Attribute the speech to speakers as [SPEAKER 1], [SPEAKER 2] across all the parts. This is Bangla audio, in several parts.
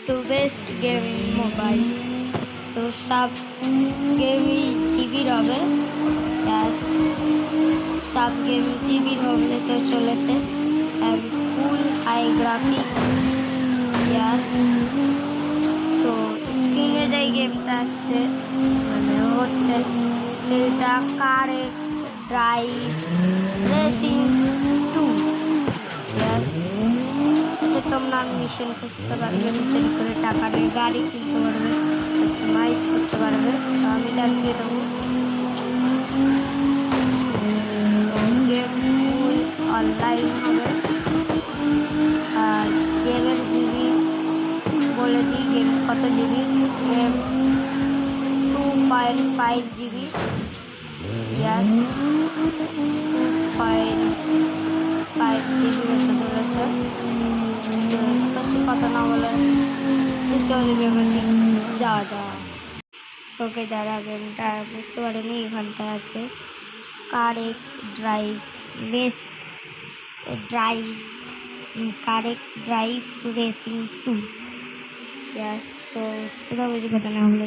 [SPEAKER 1] तो बेस्ट गेमिंग मोबाइल तो सब गेमই জিবির হবে सब गेम জিবির হবে তো চলেছে ফুল হাই গ্রাফিক্স তো স্ক্রিনে যে গেমটা আসছে মানে হচ্ছে এটা কার এক্স ড্রাইভ রেসিং 2 তোমরা মিশন খুঁজতে পারবে মিশন করে টাকা নিয়ে গাড়ি কিনতে পারবে কাস্টমাইজ করতে পারবে তো আমি দেখিয়ে দেবো গেম ফুল অনলাইন হবে আর গেমের জিবি বলে দিই গেম কত জিবি গেম 2.5 জিবি ইয়াস 2.5 জিবি হতে চলেছে বেশি কথা না বলে চলে গেমের যাওয়া যাওয়া ওকে যারা গেমটা বুঝতে পারেনি এখানটা আছে car X drive race drive car X drive racing 2 ইয়াস তো সেটা বেশি কথা না হলে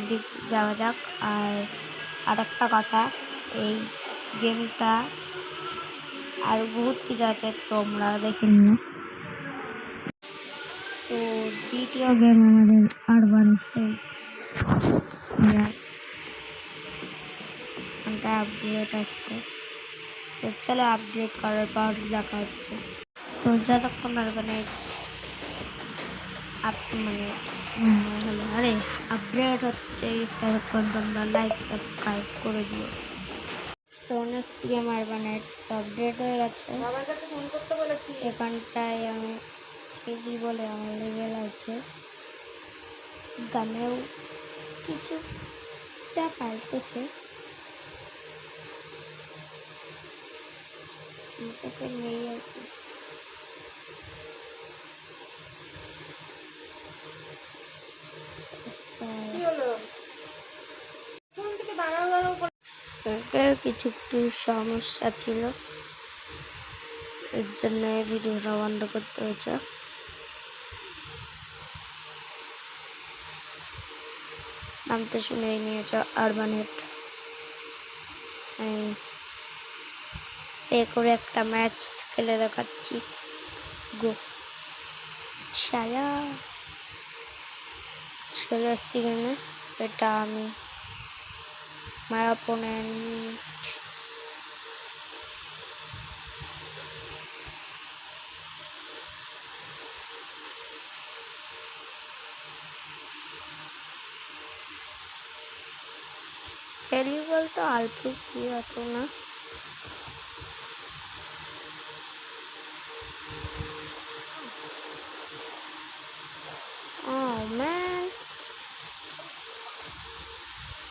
[SPEAKER 1] দিক যাওয়া যাক আর একটা কথা এই গেমটা আর বহুত কিছু আছে তোমরা দেখে নিও তো দ্বিতীয় গেম আমাদের আরবান ইয়াস একটা আপডেট আসছে তো চলো আপডেট করার পর দেখা হচ্ছে তো যতক্ষণ মানে আরে আপডেট হচ্ছে ততক্ষণ তোমরা লাইক সাবস্ক্রাইব করে দিও তো নেক্সট গেম আরবানের আপডেট হয়ে গেছে আমার কাছে ফোন করতে বলেছি এখানটায় আমি কি বলে আমার লেভেল আছে গানেও কিছুটা পাল্টেছে আমার কাছে নেই আর কি কিছু একটু সমস্যা ছিল এর জন্য ভিডিওটা বন্ধ করতে হয়েছে নামতে শুনে নিয়েছ আরবানেট এ করে একটা ম্যাচ খেলে দেখাচ্ছি গো শালা চলে আসছি গেমে এটা আমি মাই অপোনেন্ট খেলি বলতো অল্প কি অত না Oh man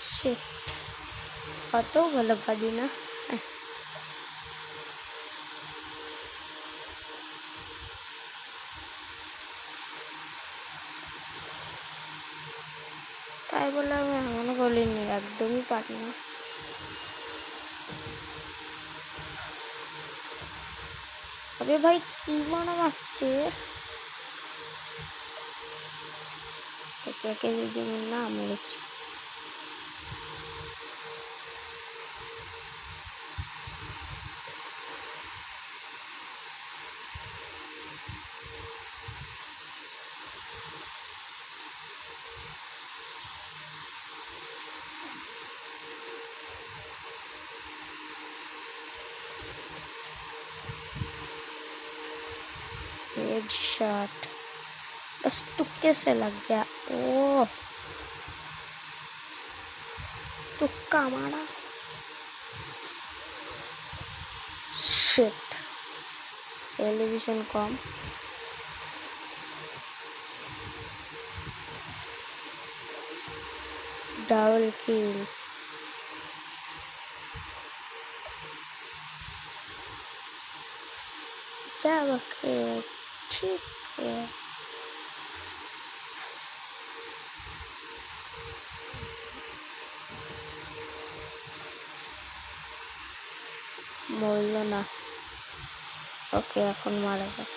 [SPEAKER 1] shit অত ভালো পারি না তাই বলে আমি এমন বলিনি একদমই পারি না আরে ভাই কি বানাচ্ছে একে যদি না মেরেছি हेडशॉट बस तुक्के से लग गया ओ तुक्का मारा शिट टेलीविजन कम डबल किल क्या बके ठीक है মরলো না ওকে এখন মারা যাক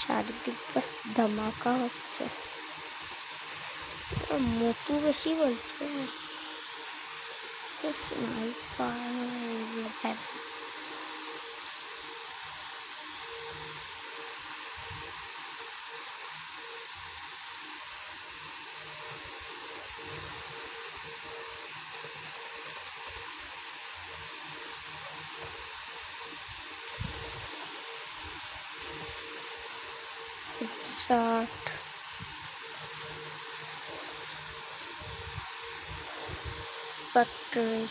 [SPEAKER 1] চারিদিক বাস ধামাকা হচ্ছে। মোটু বেশি বলছে স্নাইপার। Shot. Factory.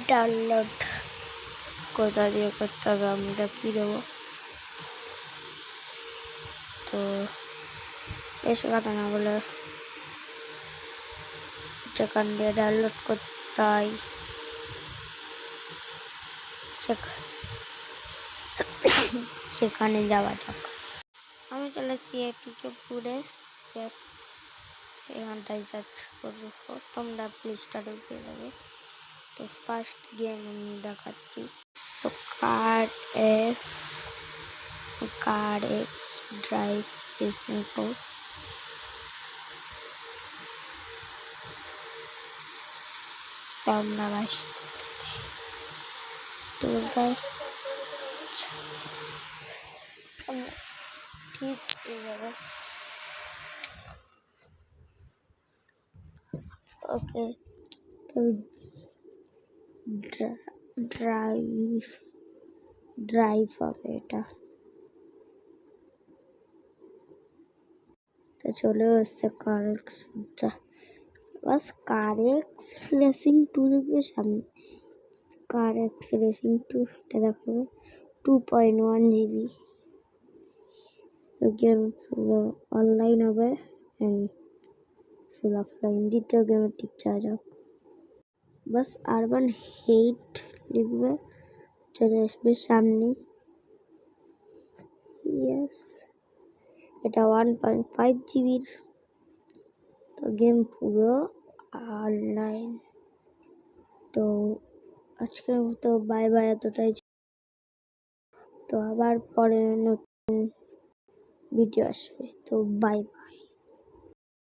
[SPEAKER 1] ডাউনলোড কোথা দিয়ে করতে হবে আমি দেখিয়ে দেবো। তো বেশি কথা না বলে যেখান দিয়ে ডাউনলোড করতে হয় সেখানে যাওয়া যাক। আমি চলে এসেছি এপিকে পুরে। ব্যাস এখানটায় সার্চ করবো, তোমরা প্লে স্টোরে পেয়ে যাবে। তো ফার্স্ট গেম আমি দেখাচ্ছি। তো কার এক্স ড্রাইভ রেসিং প্রো। তোমরা বাস তো ঠিক হয়ে যাবে। ওকে, ড্রাইভ হবে এটা। তো চলে এসছে কারেক্স, বাস কারেক্স রেসিং 2 দেখবে সামনে। কারেক্স রেসিং 2 এটা দেখাবে 2.1 GB। তো গেম পুরো অনলাইন হবে এন্ড ফুল অফলাইন। দ্বিতীয় গেমের দিক যাওয়া যাক। বাস আরবান হেইট লিখবে, চলে আসবে সামনে। ইয়েস, এটা 1.5 জিবির। তো গেম পুরো অনলাইন। তো আজকের মতো বাই বাই, এতটাই। তো আবার পরে নতুন ভিডিও আসবে। তো বাই বাই।